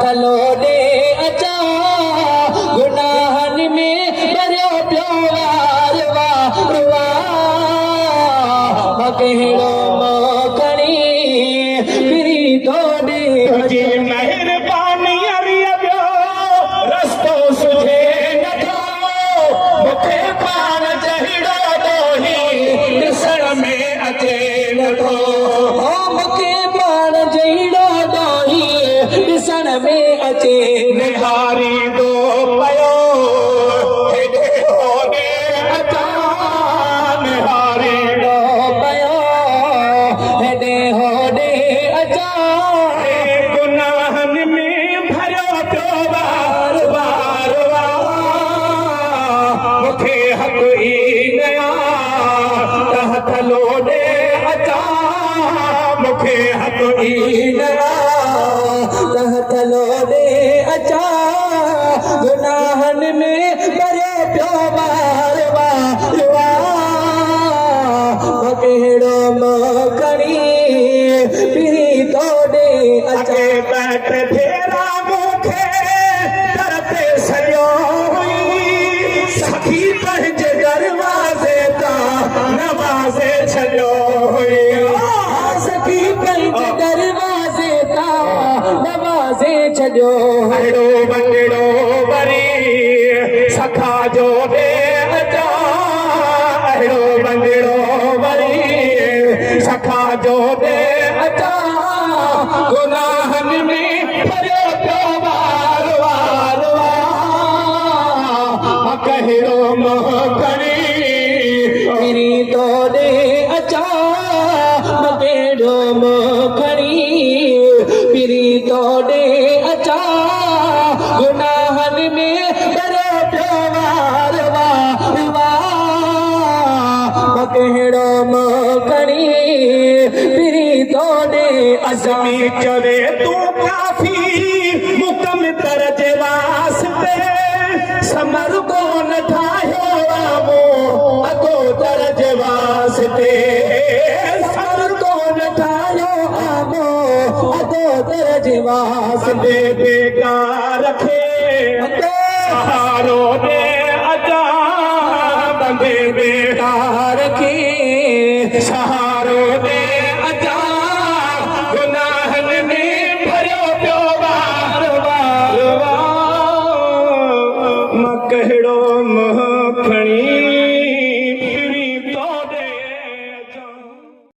थलो दे अचा गुनाहन में भरियो पियो वार वार वाह कहिड़ो खणी फिरी थो ॾे तुंहिंजी महिरबानी ॿियो रस्तो सुझे नथो मूंखे पाण जहिड़ो ॾोही ॾिसण में अचे नथो मूंखे पाण जहिड़ो ॾोही ॾिसण में अचे निहारींदो पियो हेॾे होॾे अचा निहारींदो पियो हेॾे होॾे अचा गुनाहन में भरियो पियो वार वार वाह मूंखे हक़ ई न त हथ लोॾे अचा मूंखे हक़ ई न थलो दे अचा गुनाहन में भरियो पियो वार वार वाह कहिड़ो खणी फिरी थो ॾे अचे बैठ फेरा मूंखे दर ते सॼो हुई सखी पंहिंजे दरवाज़े तां नवाज़े छॾियो हुई सखी पंहिंजे दरवाज़े तां नवाज़े छॾियो अहिड़ो बंदिड़ो वरी सखा जो ॾे अचा अहिड़ो बंदिड़ो वरी सखा जो ॾे अचा गुनाहन में भरियो पियो वार वार वाह कहिड़ो खणी फिरी थो ॾे अचा कहिड़ो खणी फिरी थो ॾे अचा गुनाहन में भरियो पियो वार वार वाह कहिड़ो खणी फिरी थो ॾे अज़मी चवे तूं काफ़ी मुकम दर्जे वास्ते समर कोन ठाहियो आमो अगो दर्जे वास्ते समर कोन ठाहियो आमो अदो दर्जे वास्ते बेकार खे सहारो दे अचा बंदे बेकार खे सहारो